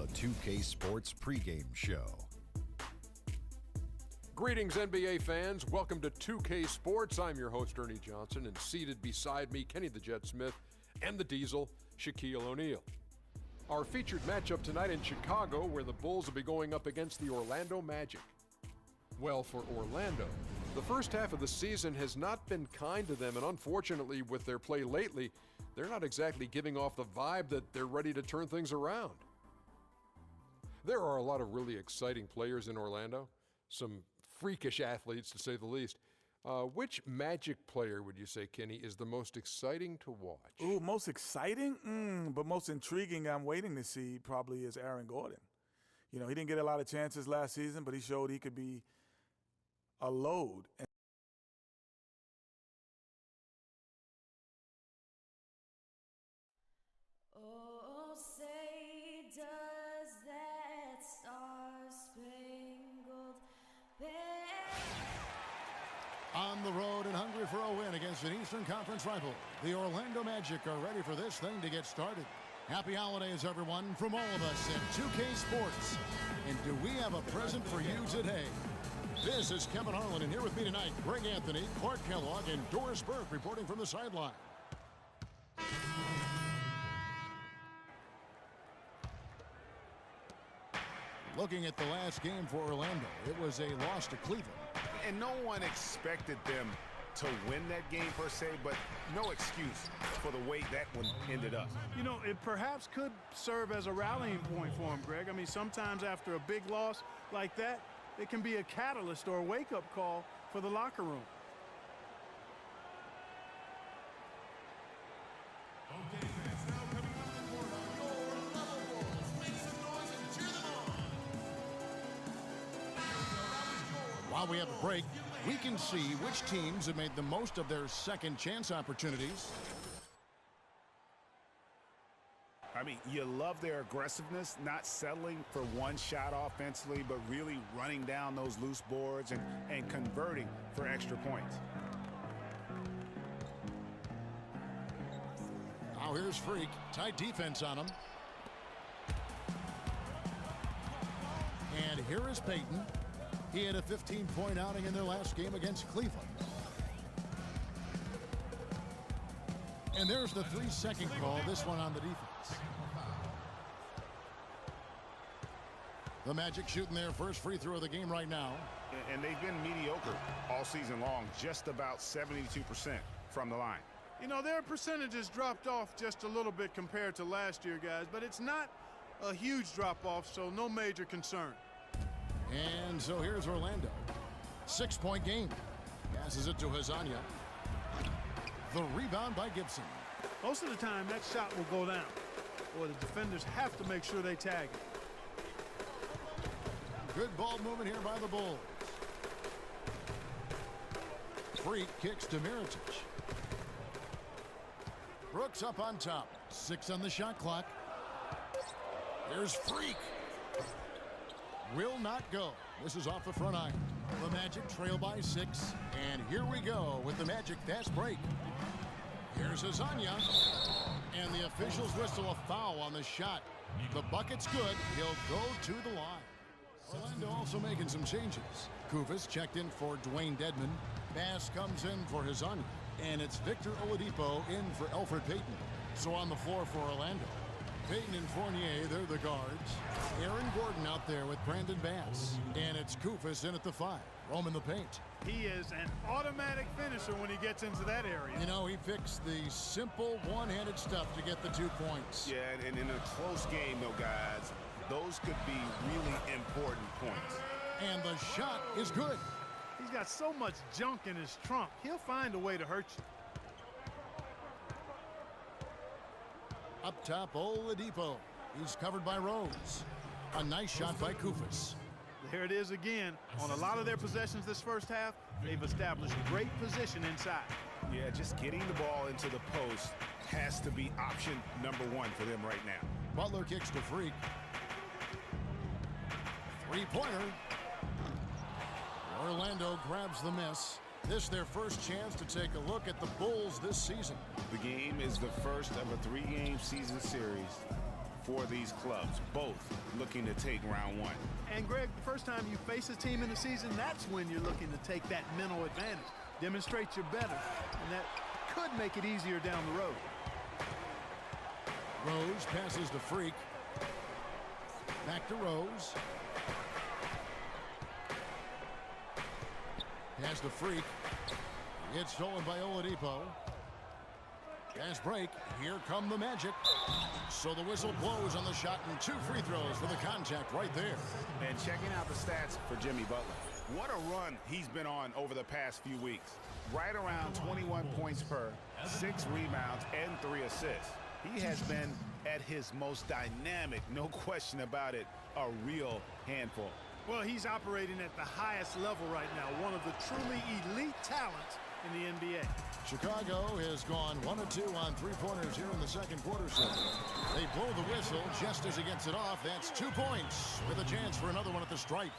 the 2K Sports pregame show. Greetings, NBA fans. Welcome to 2K Sports. I'm your host, Ernie Johnson, and seated beside me, Kenny the Jet Smith, and the Diesel, Shaquille O'Neal. Our featured matchup tonight in Chicago, where the Bulls will be going up against the Orlando Magic. Well, for Orlando, the first half of the season has not been kind to them, and unfortunately, with their play lately, they're not exactly giving off the vibe that they're ready to turn things around. There are a lot of really exciting players in Orlando, some freakish athletes to say the least. Which Magic player would you say, Kenny, is the most exciting to watch? Ooh, most exciting? But most intriguing I'm waiting to see probably is Aaron Gordon. You know, he didn't get a lot of chances last season, but he showed he could be a load. Oh, say does that star-spangled banner. On the road and hungry for a win against an Eastern Conference rival, the Orlando Magic are ready for this thing to get started. Happy holidays, everyone, from all of us at 2K Sports. And do we have a present for you today? This is Kevin Harlan, and here with me tonight, Greg Anthony, Clark Kellogg, and Doris Burke reporting from the sideline. Looking at the last game for Orlando, it was a loss to Cleveland. And no one expected them to win that game per se, but no excuse for the way that one ended up. You know, it perhaps could serve as a rallying point for him, Greg. I mean, sometimes after a big loss like that, it can be a catalyst or a wake-up call for the locker room. Okay, fans, now coming up the court are your level balls. Make some noise and cheer them on. While we have a break, we can see which teams have made the most of their second chance opportunities. I mean, you love their aggressiveness, not settling for one shot offensively, but really running down those loose boards and converting for extra points. Now here's Freak. Tight defense on him. And here is Payton. He had a 15-point outing in their last game against Cleveland. And there's the 3-second call, this one on the defense. The Magic shooting their first free throw of the game right now. And they've been mediocre all season long, just about 72% from the line. You know, their percentages dropped off just a little bit compared to last year, guys, but it's not a huge drop-off, so no major concern. And so here's Orlando. 6-point game. Passes it to Hazanya. The rebound by Gibson. Most of the time, that shot will go down, or the defenders have to make sure they tag it. Good ball movement here by the Bulls. Freak kicks to Mirotic. Brooks up on top. 6 on the shot clock. Here's Freak. Will not go. This is off the front iron. The Magic trail by 6. And here we go with the Magic fast break. Here's Hazanya. And the officials whistle a foul on the shot. The bucket's good. He'll go to the line. Orlando also making some changes. Kufis checked in for Dwayne Dedman. Bass comes in for Hazanya. And it's Victor Oladipo in for Elfrid Payton. So on the floor for Orlando, Payton and Fournier, they're the guards. Aaron Gordon out there with Brandon Bass. And it's Kufis in at the 5. Roaming the paint. He is an automatic finisher when he gets into that area. You know, he picks the simple one-handed stuff to get the 2 points. Yeah, and in a close game, though, guys, those could be really important points. And the shot is good. He's got so much junk in his trunk, he'll find a way to hurt you. Up top, Oladipo. He's covered by Rose. A nice shot by Kufis. There it is again. On a lot of their possessions this first half, they've established great position inside. Yeah, just getting the ball into the post has to be option number 1 for them right now. Butler kicks to Freak. 3-pointer. Orlando grabs the miss. This their first chance to take a look at the Bulls this season. The game is the first of a 3-game season series for for these clubs, both looking to take round one. And, Greg, the first time you face a team in the season, that's when you're looking to take that mental advantage. Demonstrate you're better, and that could make it easier down the road. Rose passes to Freak. Back to Rose. Pass to Freak. It's stolen by Oladipo. Fast break. Here come the Magic. So the whistle blows on the shot and 2 free throws for the contact right there. And checking out the stats for Jimmy Butler. What a run he's been on over the past few weeks. Right around 21 points per, 6 rebounds, and 3 assists. He has been at his most dynamic, no question about it, a real handful. Well, he's operating at the highest level right now, one of the truly elite talents in the NBA. Chicago has gone 1 of 2 on 3-pointers here in the second quarter. So they blow the whistle just as he gets it off. That's 2 points with a chance for another one at the stripe.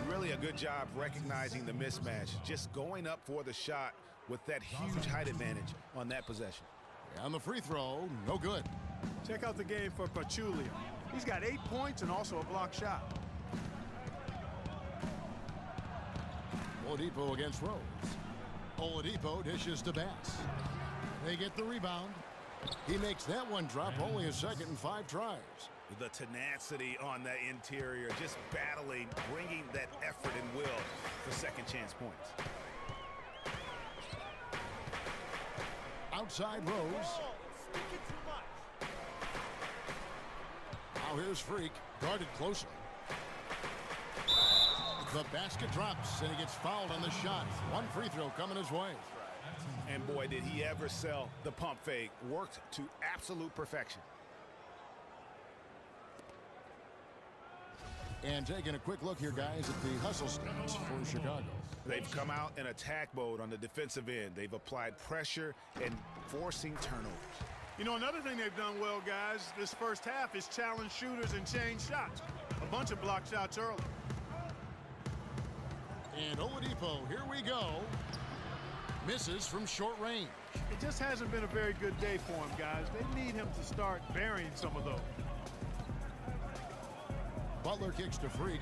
Really a good job recognizing the mismatch, just going up for the shot with that huge height advantage on that possession. And the free throw, no good. Check out the game for Pachulia. He's got 8 points and also a block shot. Oladipo against Rose. Oladipo dishes to Bass. They get the rebound. He makes that one drop, only his second in 5 tries. The tenacity on that interior, just battling, bringing that effort and will for second chance points. Outside Rose. Now here's Freak, guarded closely. The basket drops, and he gets fouled on the shot. 1 free throw coming his way. And boy, did he ever sell the pump fake. Worked to absolute perfection. And taking a quick look here, guys, at the hustle stats for Chicago. They've come out in attack mode on the defensive end. They've applied pressure and forcing turnovers. You know, another thing they've done well, guys, this first half is challenge shooters and change shots. A bunch of block shots early. And Oladipo, here we go. Misses from short range. It just hasn't been a very good day for him, guys. They need him to start burying some of those. Butler kicks to Freak.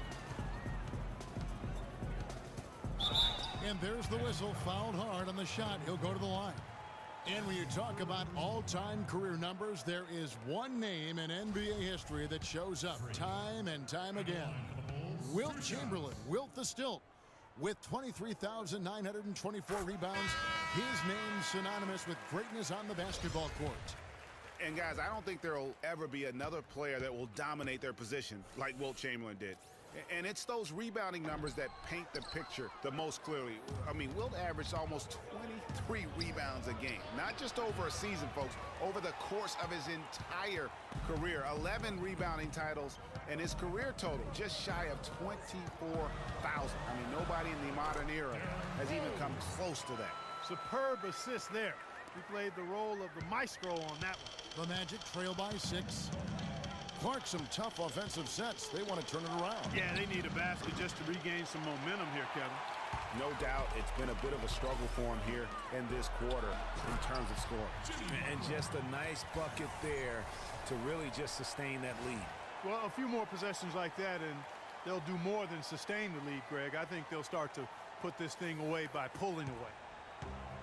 And there's the whistle, fouled hard on the shot. He'll go to the line. And when you talk about all-time career numbers, there is one name in NBA history that shows up time and time again. Wilt Chamberlain, Wilt the Stilt, with 23,924 rebounds. His name synonymous with greatness on the basketball court. And guys, I don't think there will ever be another player that will dominate their position like Wilt Chamberlain did. And it's those rebounding numbers that paint the picture the most clearly. I mean, Wilt averaged almost 23 rebounds a game. Not just over a season, folks, over the course of his entire career. 11 rebounding titles, and his career total just shy of 24,000. I mean, nobody in the modern era has even come close to that. Superb assist there. He played the role of the maestro on that one. The Magic trail by 6. Clark, some tough offensive sets. They want to turn it around. Yeah, they need a basket just to regain some momentum here, Kevin. No doubt it's been a bit of a struggle for him here in this quarter in terms of scoring. And just a nice bucket there to really just sustain that lead. Well, a few more possessions like that, and they'll do more than sustain the lead, Greg. I think they'll start to put this thing away by pulling away.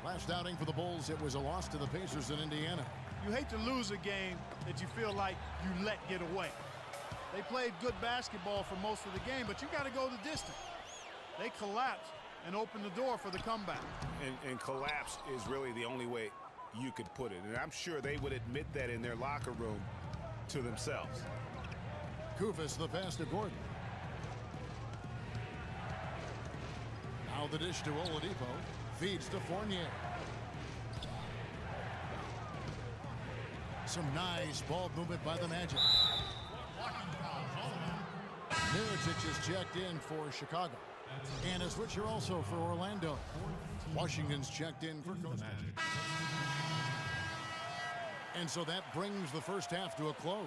Last outing for the Bulls, it was a loss to the Pacers in Indiana. You hate to lose a game that you feel like you let get away. They played good basketball for most of the game, but you got to go the distance. They collapsed and opened the door for the comeback. And collapse is really the only way you could put it. And I'm sure they would admit that in their locker room to themselves. Kufis the pass to Gordon. Now the dish to Oladipo. Feeds to Fournier. Some nice ball movement by the Magic. Mirotic is checked in for Chicago. And a switcher also for Orlando. Washington's checked in for the Magic. And so that brings the first half to a close.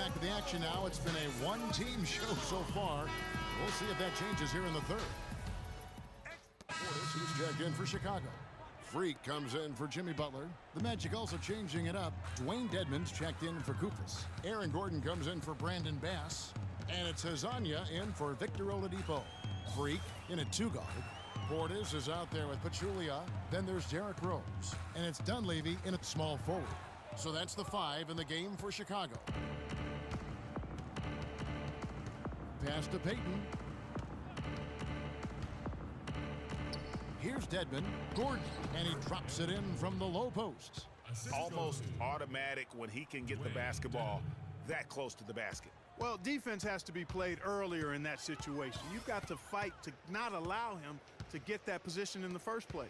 back to the action now. It's been a one-team show so far. We'll see if that changes here in the third. Portis, who's checked in for Chicago. Freak comes in for Jimmy Butler. The Magic also changing it up. Dwayne Dedmon's checked in for Koufos. Aaron Gordon comes in for Brandon Bass. And it's Hazanya in for Victor Oladipo. Freak in at 2 guard. Portis is out there with Pachulia. Then there's Derrick Rose. And it's Dunleavy in at small forward. So that's the 5 in the game for Chicago. Pass to Payton. Here's Dedmon. Gordon. And he drops it in from the low post. Almost automatic when he can get the basketball that close to the basket. Well, defense has to be played earlier in that situation. You've got to fight to not allow him to get that position in the first place.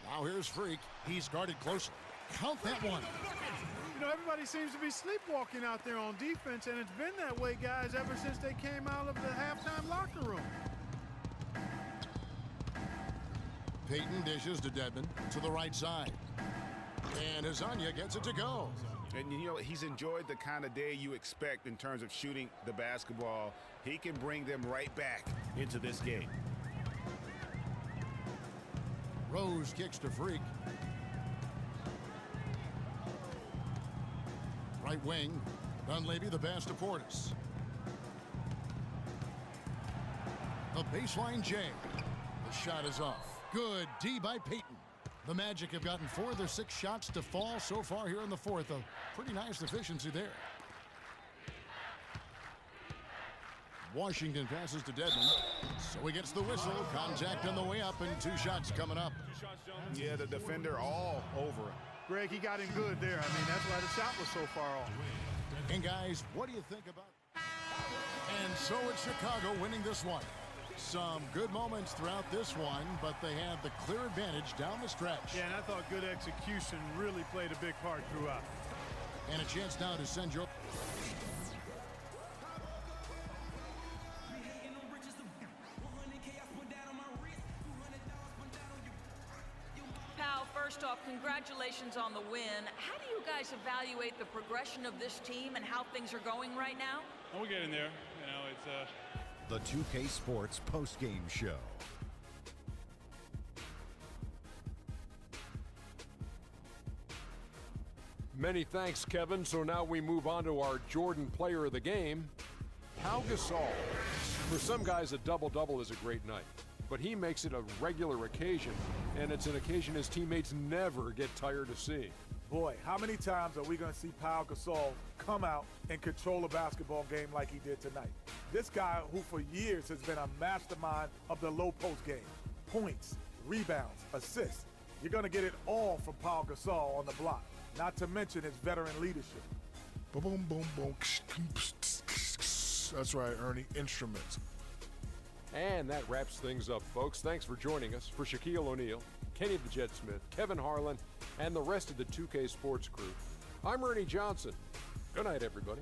Now here's Freak. He's guarded closely. Count that one. You know, everybody seems to be sleepwalking out there on defense, and it's been that way, guys, ever since they came out of the halftime locker room. Payton dishes to Dedmon to the right side. And Hazanya gets it to go. And, you know, he's enjoyed the kind of day you expect in terms of shooting the basketball. He can bring them right back into this game. Rose kicks to Freak. Right wing. Dunleavy the pass to Portis. The baseline J. The shot is off. Good D by Payton. The Magic have gotten 4 of their 6 shots to fall so far here in the fourth. A pretty nice efficiency there. Washington passes to Dedmon. So he gets the whistle. Contact on the way up and 2 shots coming up. Yeah, the defender all over him. Greg, he got him good there. I mean, that's why the shot was so far off. And guys, what do you think about? And so it's Chicago winning this one. Some good moments throughout this one, but they had the clear advantage down the stretch. Yeah, and I thought good execution really played a big part throughout. And a chance now to send your... Pal, first off, congratulations on the win. How do you guys evaluate the progression of this team and how things are going right now? We're getting there. You know, it's The 2K Sports postgame show. Many thanks, Kevin. So now we move on to our Jordan player of the game, Pau Gasol. For some guys, a double-double is a great night, but he makes it a regular occasion, and it's an occasion his teammates never get tired of seeing. Boy, how many times are we going to see Pau Gasol come out and control a basketball game like he did tonight? This guy who for years has been a mastermind of the low post game. Points, rebounds, assists. You're going to get it all from Pau Gasol on the block, not to mention his veteran leadership. Boom, boom, boom, boom. That's right, Ernie. Instruments. And that wraps things up, folks. Thanks for joining us. For Shaquille O'Neal, Kenny the Jet Smith, Kevin Harlan, and the rest of the 2K Sports crew, I'm Ernie Johnson. Good night, everybody.